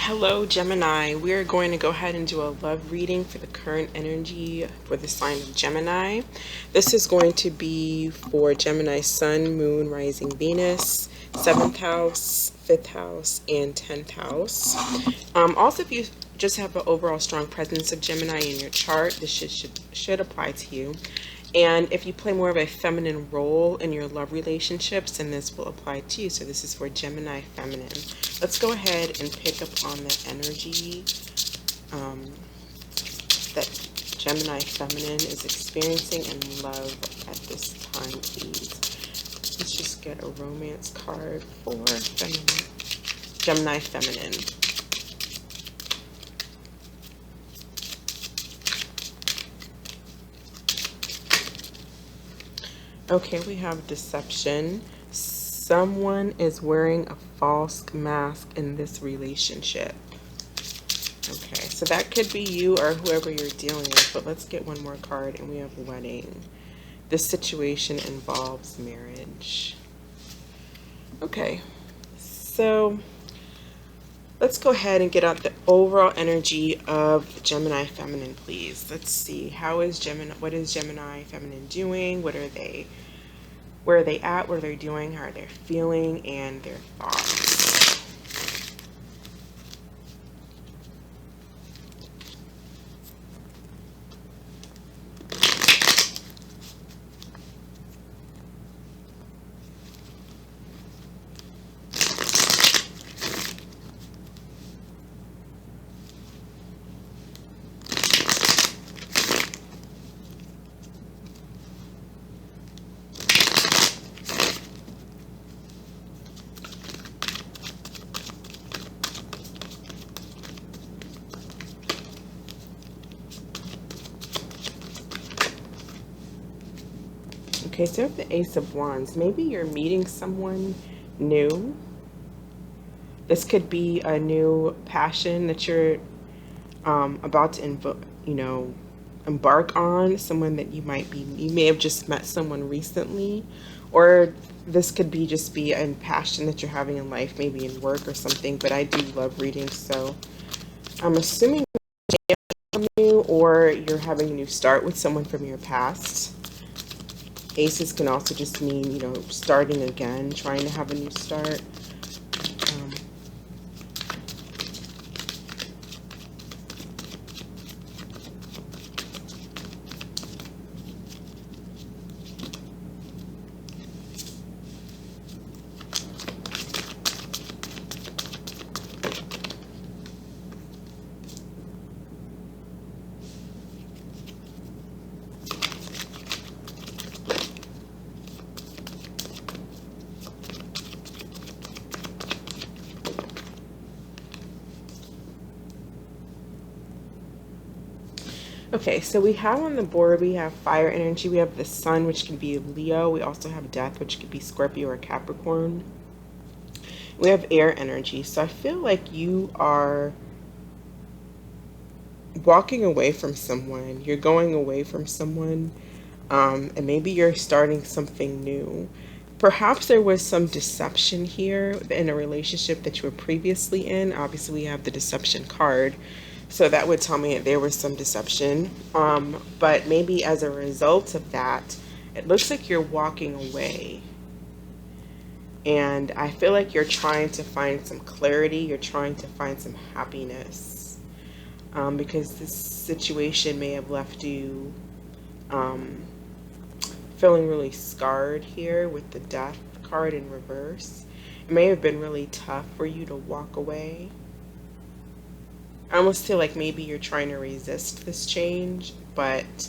Hello, Gemini. We're going to go ahead and do a love reading for the current energy for the sign of Gemini. This is going to be for Gemini Sun, Moon, Rising Venus, 7th house, 5th house, and 10th house. Also, if you just have an overall strong presence of Gemini in your chart, this should apply to you. And if you play more of a feminine role in your love relationships, then this will apply to you. So this is for Gemini Feminine. Let's go ahead and pick up on the energy that Gemini Feminine is experiencing in love at this time, please. Let's just get a romance card for Gemini Feminine. Okay, we have deception. Someone is wearing a false mask in this relationship. Okay, so that could be you or whoever you're dealing with, but let's get one more card, and we have wedding. This situation involves marriage. Okay, so let's go ahead and get out the overall energy of Gemini Feminine, please. Let's see, what is Gemini Feminine doing? Where are they at? What are they doing? How are they feeling? And their thoughts. Okay, so if the Ace of Wands, maybe you're meeting someone new. This could be a new passion that you're about to embark on. Someone that you may have just met someone recently, or this could be just be a passion that you're having in life, maybe in work or something. But I do love reading, so I'm assuming you're new, or you're having a new start with someone from your past. Aces can also just mean, starting again, trying to have a new start. Okay, so we have on the board, we have fire energy. We have the sun, which can be Leo. We also have death, which could be Scorpio or Capricorn. We have air energy. So I feel like you are walking away from someone. You're going away from someone, and maybe you're starting something new. Perhaps there was some deception here in a relationship that you were previously in. Obviously, we have the deception card. So that would tell me that there was some deception. But maybe as a result of that, it looks like you're walking away. And I feel like you're trying to find some clarity. You're trying to find some happiness. Because this situation may have left you feeling really scarred here with the death card in reverse. It may have been really tough for you to walk away. I almost feel like maybe you're trying to resist this change, but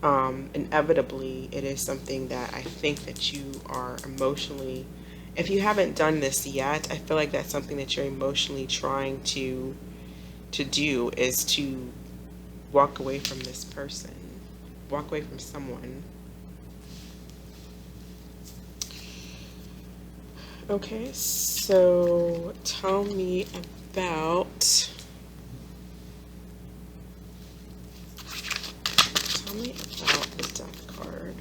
inevitably it is something that I think that you are emotionally, if you haven't done this yet, I feel like that's something that you're emotionally trying to do, is to walk away from this person, walk away from someone. Okay, so tell me about the death card.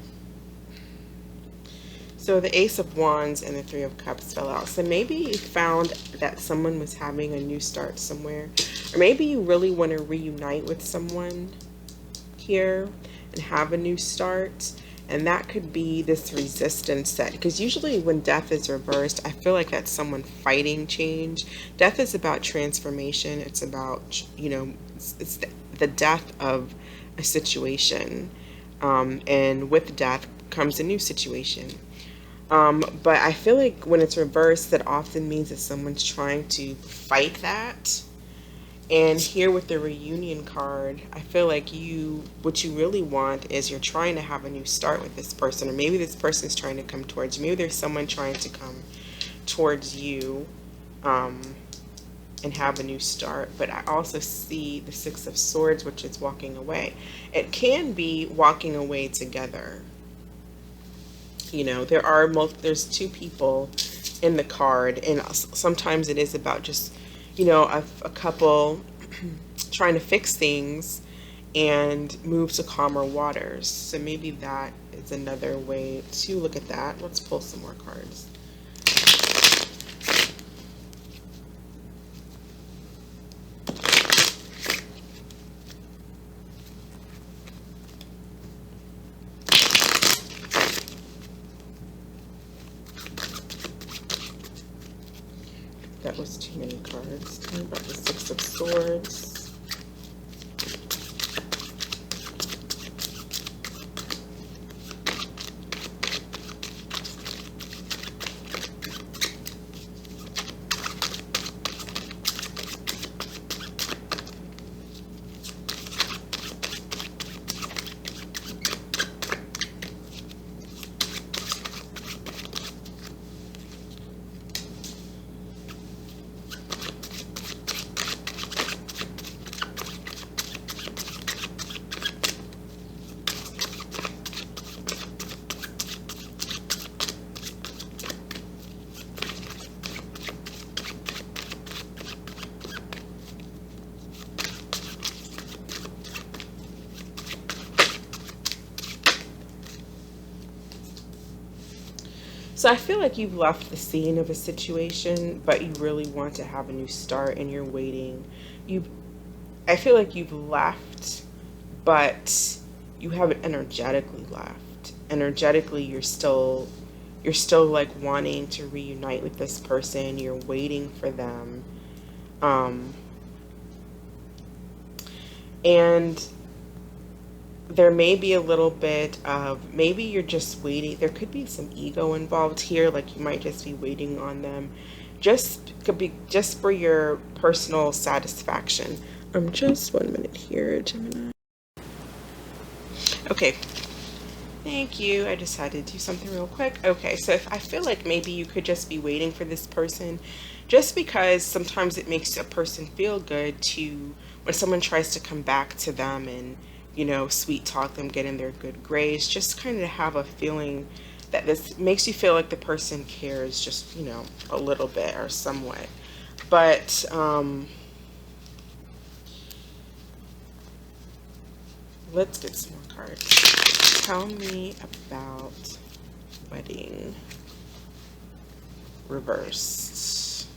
So the Ace of Wands and the Three of Cups fell out. So maybe you found that someone was having a new start somewhere. Or maybe you really want to reunite with someone here and have a new start. And that could be this resistance set. Because usually when death is reversed, I feel like that's someone fighting change. Death is about transformation. It's about, you know, it's the death of a situation. And with death comes a new situation. But I feel like when it's reversed, that often means that someone's trying to fight that. And here with the reunion card, I feel like what you really want is you're trying to have a new start with this person, or maybe this person is trying to come towards you. Maybe there's someone trying to come towards you, and have a new start. But I also see the Six of Swords, which is walking away. It can be walking away together. You know, there's two people in the card, and sometimes it is about just, you know, a couple trying to fix things and move to calmer waters. So maybe that is another way to look at that. Let's pull some more cards. That was too many cards. Tell me about the Six of Swords. So I feel like you've left the scene of a situation, but you really want to have a new start and you're waiting. I feel like you've left, but you haven't energetically left. Energetically, you're still like wanting to reunite with this person. You're waiting for them. And there may be a little bit of, maybe you're just waiting. There could be some ego involved here, like you might just be waiting on them. Could be just for your personal satisfaction. Just 1 minute here, Gemini. Okay, thank you. I just had to do something real quick. Okay, so if I feel like maybe you could just be waiting for this person, just because sometimes it makes a person feel good to, when someone tries to come back to them and, you know, sweet talk them, get in their good grace, just kind of have a feeling that this makes you feel like the person cares, just, you know, a little bit or somewhat. But let's get some more cards. Tell me about wedding reversed.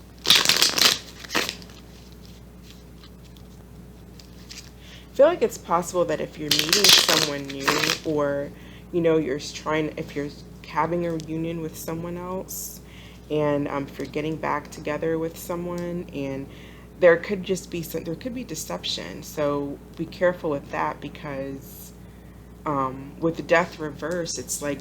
I feel like it's possible that if you're meeting someone new, or, you know, if you're having a reunion with someone else, and if you're getting back together with someone, and there could be deception. So be careful with that, because with the death reverse, it's like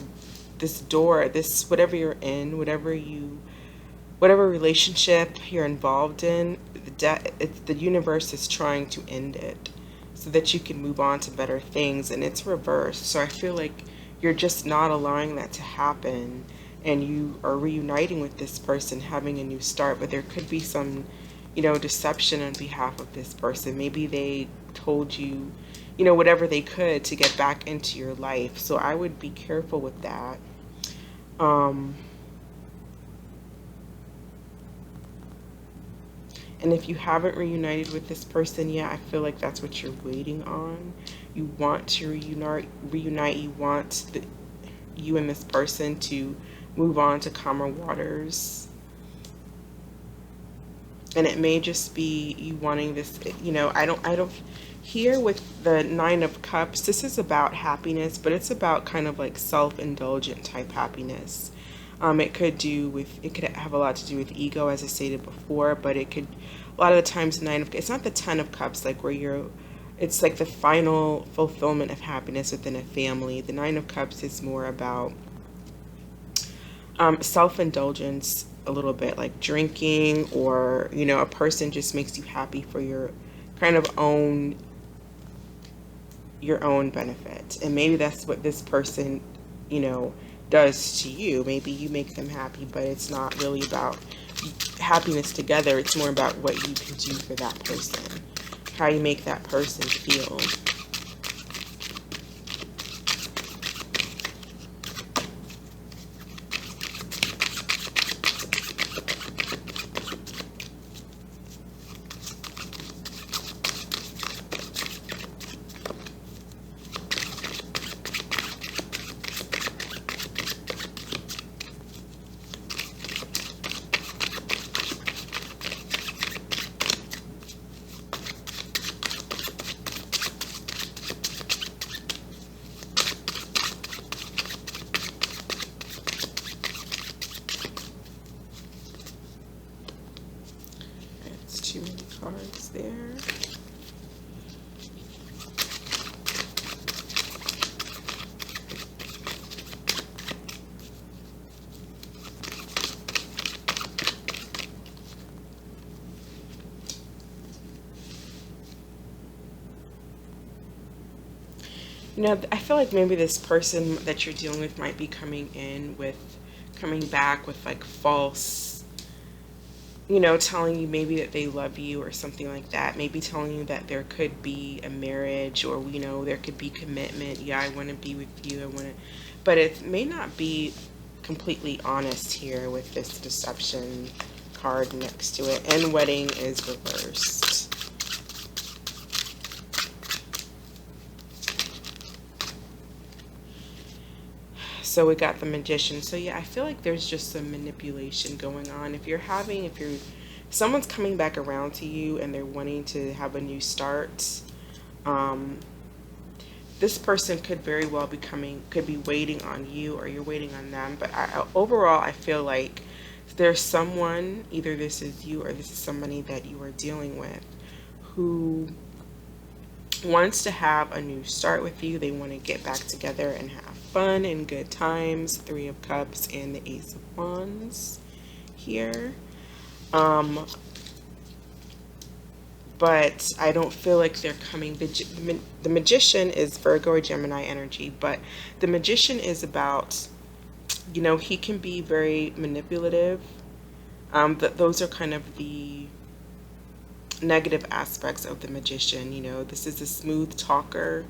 this door, whatever you're in, whatever relationship you're involved in, the universe is trying to end it so that you can move on to better things, and it's reversed. So I feel like you're just not allowing that to happen, and you are reuniting with this person, having a new start. But there could be some, you know, deception on behalf of this person. Maybe they told you, you know, whatever they could to get back into your life. So I would be careful with that. And if you haven't reunited with this person yet, I feel like that's what you're waiting on. You want to reunite. You want you and this person to move on to calmer waters. And it may just be you wanting this, I don't, here with the Nine of Cups, this is about happiness, but it's about kind of like self-indulgent type happiness. It could have a lot to do with ego, as I stated before, but it could, a lot of the times, it's not the Ten of Cups, like where it's like the final fulfillment of happiness within a family. The Nine of Cups is more about self-indulgence, a little bit like drinking, or a person just makes you happy for your kind of your own benefit. And maybe that's what this person does to you. Maybe you make them happy, but it's not really about happiness together. It's more about what you can do for that person, how you make that person feel. Too many cards there. I feel like maybe this person that you're dealing with might be coming back with like false, telling you maybe that they love you or something like that. Maybe telling you that there could be a marriage, or, there could be commitment. Yeah, I want to be with you. But it may not be completely honest here with this deception card next to it. And wedding is reversed. So we got the Magician. So yeah, I feel like there's just some manipulation going on. If someone's coming back around to you and they're wanting to have a new start, this person could very well could be waiting on you, or you're waiting on them. But overall, I feel like there's someone, either this is you or this is somebody that you are dealing with, who wants to have a new start with you. They want to get back together and have fun and good times. Three of Cups and the Ace of Wands here. But I don't feel like they're coming. The Magician is Virgo or Gemini energy, but the Magician is about, he can be very manipulative. Those are kind of the negative aspects of the Magician. This is a smooth talker,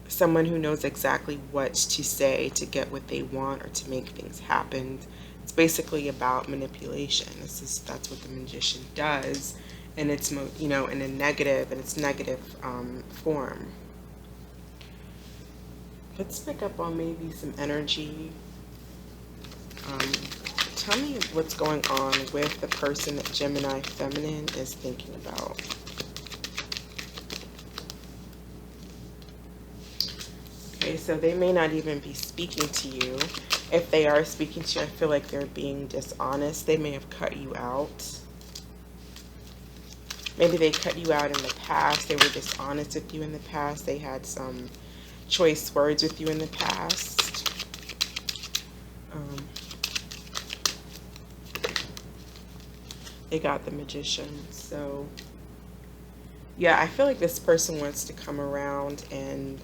someone who knows exactly what to say to get what they want or to make things happen. It's basically about manipulation. That's what the Magician does, and it's in a negative form. Let's pick up on maybe some energy. Tell me what's going on with the person that Gemini Feminine is thinking about. Okay, so they may not even be speaking to you. If they are speaking to you, I feel like they're being dishonest. They may have cut you out. Maybe they cut you out in the past. They were dishonest with you in the past. They had some choice words with you in the past. They got the Magician. So yeah, I feel like this person wants to come around, and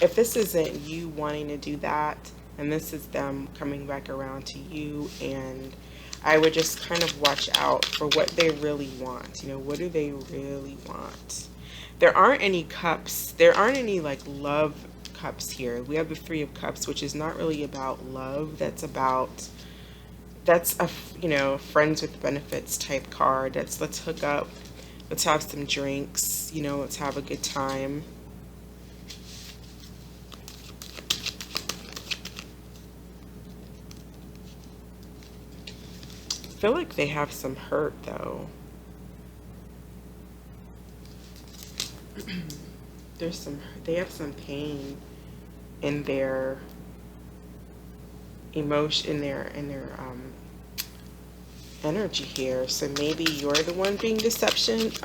if this isn't you wanting to do that, and this is them coming back around to you, and I would just kind of watch out for what they really want. What do they really want? There aren't any cups. There aren't any like love cups here. We have the Three of Cups, which is not really about love. That's a friends with benefits type card. Let's hook up, let's have some drinks, let's have a good time. feel like they have some hurt though. They have some pain in their emotion, in their energy here. So maybe you're the one being deceptive.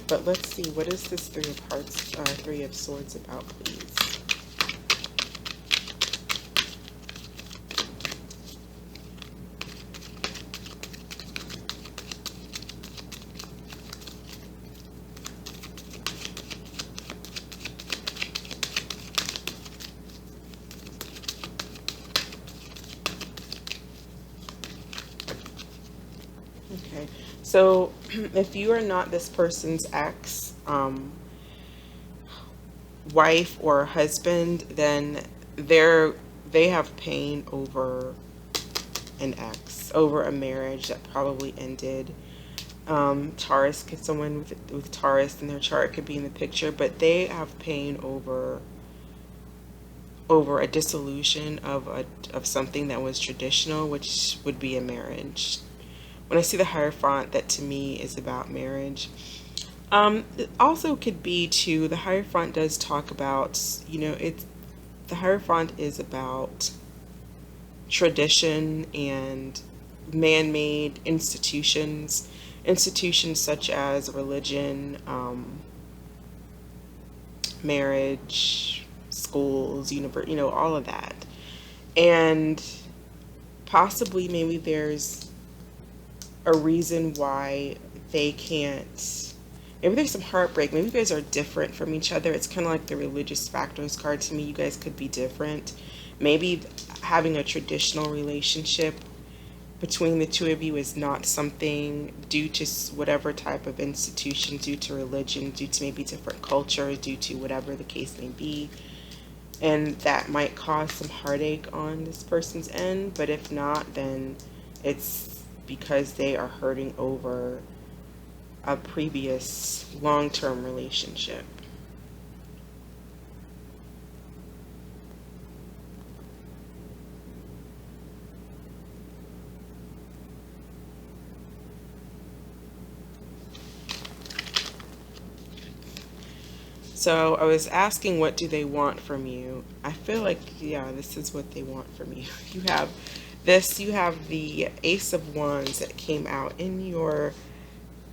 But let's see, what is this Three of Swords about, please? Okay, so if you are not this person's ex, wife or husband, then they have pain over an ex, over a marriage that probably ended. Taurus, someone with Taurus in their chart could be in the picture, but they have pain over a dissolution of something that was traditional, which would be a marriage. When I see the Hierophant, that to me is about marriage. It also could be too, the Hierophant does talk about, the Hierophant is about tradition and man-made institutions such as religion, marriage, schools, all of that. And possibly maybe there's a reason why they can't, maybe there's some heartbreak, maybe you guys are different from each other. It's kind of like the religious factors card to me. You guys could be different. Maybe having a traditional relationship between the two of you is not something, due to whatever type of institution, due to religion, due to maybe different culture, due to whatever the case may be. And that might cause some heartache on this person's end. But if not, then it's because they are hurting over a previous long-term relationship. So I was asking, what do they want from you? I feel like, yeah, this is what they want from you. You have the Ace of Wands that came out in your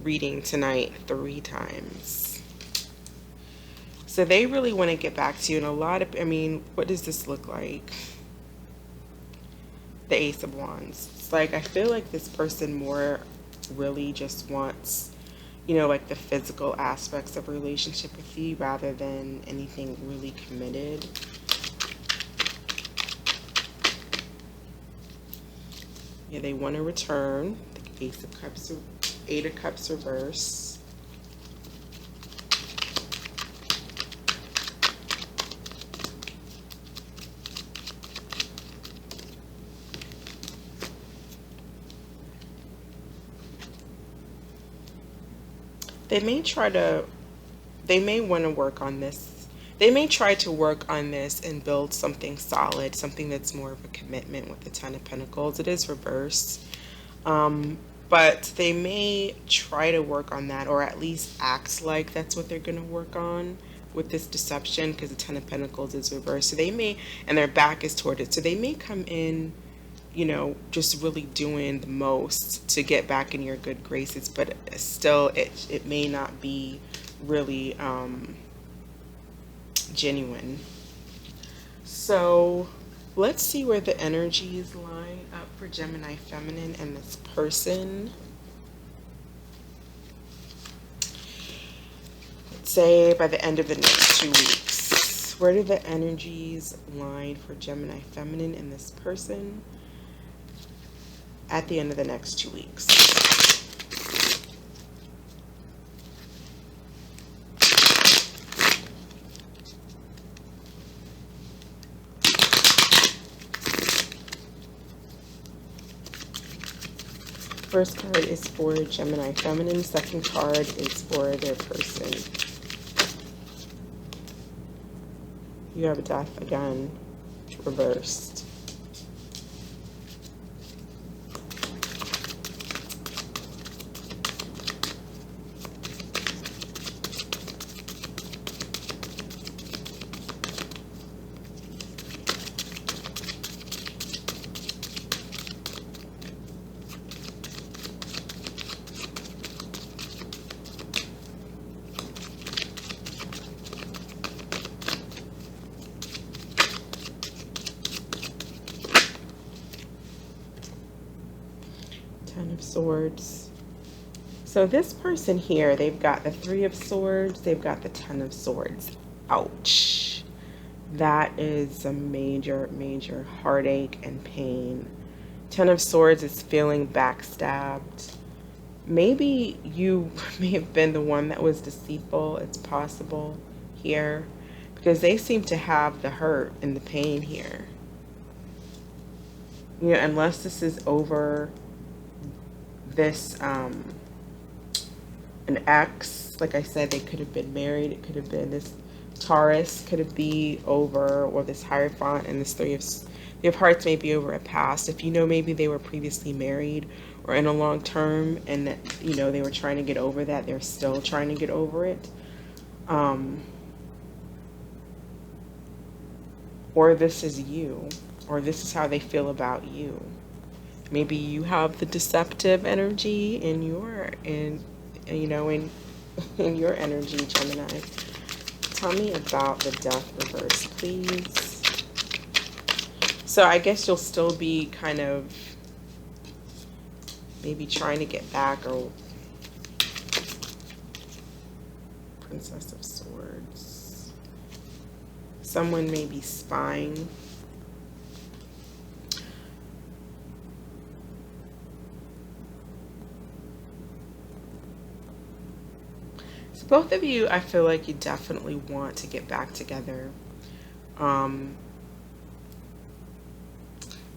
reading tonight 3 times. So they really want to get back to you. And what does this look like? The Ace of Wands. It's like, I feel like this person more really just wants, like the physical aspects of a relationship with you rather than anything really committed. Yeah, they want to return. The Eight of Cups reverse. They may want to work on this. They may try to work on this and build something solid, something that's more of a commitment with the Ten of Pentacles. It is reversed. But they may try to work on that, or at least act like that's what they're going to work on with this deception, because the Ten of Pentacles is reversed. So they may, and their back is toward it. So they may come in, just really doing the most to get back in your good graces, but still it may not be really genuine. So let's see where the energies line up for Gemini Feminine and this person. Let's say by the end of the next 2 weeks. Where do the energies line for Gemini Feminine and this person at the end of the next 2 weeks? First card is for Gemini Feminine. Second card is for their person. You have Death again, reversed. Swords. So this person here, they've got the Three of Swords, they've got the Ten of Swords. Ouch. That is a major, major heartache and pain. Ten of Swords is feeling backstabbed. Maybe you may have been the one that was deceitful. It's possible here, because they seem to have the hurt and the pain here. You know, unless this is over this, an ex, like I said, they could have been married. It could have been this Taurus, could it be over, or this Hierophant and this Three of Hearts may be over a past. If you know, maybe they were previously married or in a long term, and that, you know, they were trying to get over that. They're still trying to get over it. Or this is you, or this is how they feel about you. Maybe you have the deceptive energy in your, in your energy, Gemini. Tell me about the Death reverse, please. So I guess you'll still be kind of maybe trying to get back, or Princess of Swords. Someone may be spying. So both of you, I feel like you definitely want to get back together.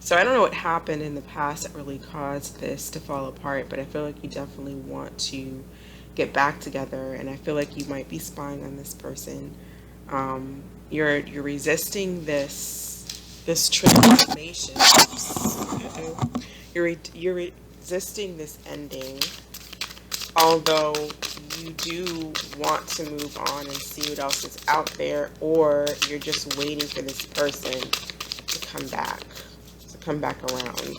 So I don't know what happened in the past that really caused this to fall apart, but I feel like you definitely want to get back together, and I feel like you might be spying on this person. You're resisting this transformation. You're resisting this ending, although you do want to move on and see what else is out there, or you're just waiting for this person to come back around.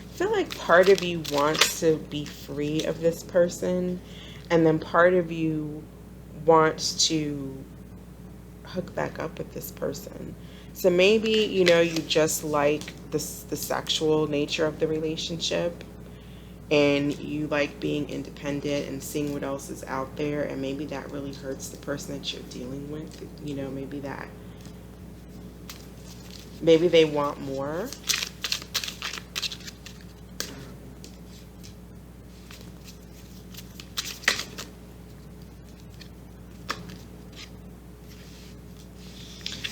I feel like part of you wants to be free of this person, and then part of you wants to hook back up with this person. So maybe, you know, you just like the sexual nature of the relationship, and you like being independent and seeing what else is out there, and maybe that really hurts the person that you're dealing with. You know, maybe they want more.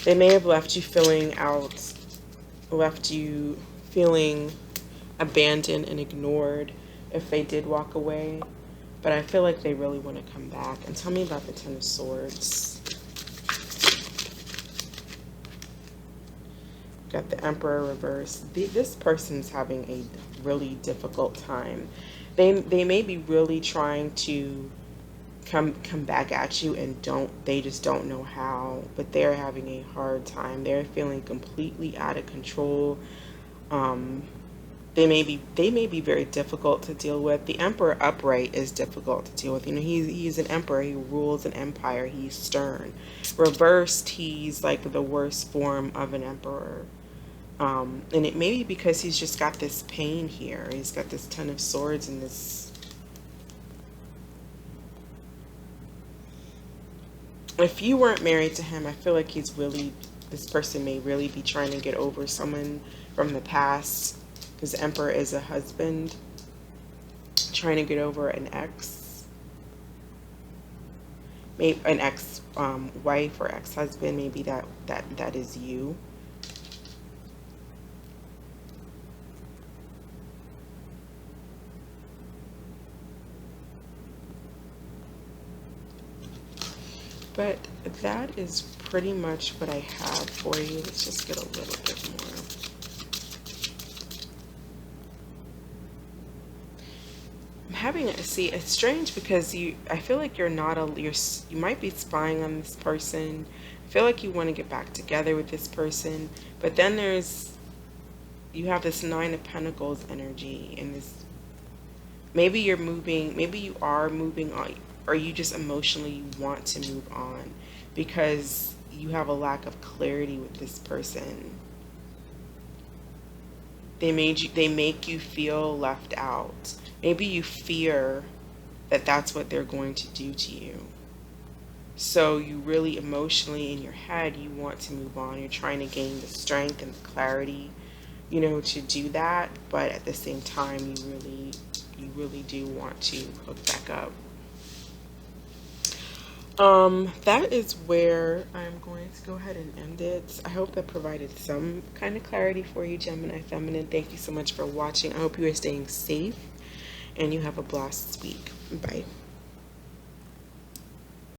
They may have left you feeling abandoned and ignored if they did walk away. But I feel like they really want to come back. And tell me about the Ten of Swords. Got the Emperor reverse. This person's having a really difficult time. They may be really trying to come back at you, and they just don't know how, but they're having a hard time. They're feeling completely out of control. They may be very difficult to deal with. The Emperor upright is difficult to deal with. You know, he's an emperor. He rules an empire. He's stern. Reversed, he's like the worst form of an emperor. And it may be because he's just got this pain here. He's got this Ten of Swords and this. If you weren't married to him, I feel like this person may really be trying to get over someone from the past, because the Emperor is a husband trying to get over an ex, maybe an ex wife or ex-husband. Maybe that is you. But that is pretty much what I have for you. Let's just get a little bit more. I'm having a, see, it's strange because I feel like you're not you might be spying on this person. I feel like you want to get back together with this person, but then you have this Nine of Pentacles energy, and this, maybe you're moving, maybe you are moving on, or you just emotionally want to move on because you have a lack of clarity with this person. They make you feel left out. Maybe you fear that that's what they're going to do to you. So you really emotionally in your head, you want to move on. You're trying to gain the strength and the clarity, to do that. But at the same time, you really do want to hook back up. That is where I'm going to go ahead and end it. I hope that provided some kind of clarity for you, Gemini Feminine. Thank you so much for watching. I hope you are staying safe and you have a blessed week. Bye.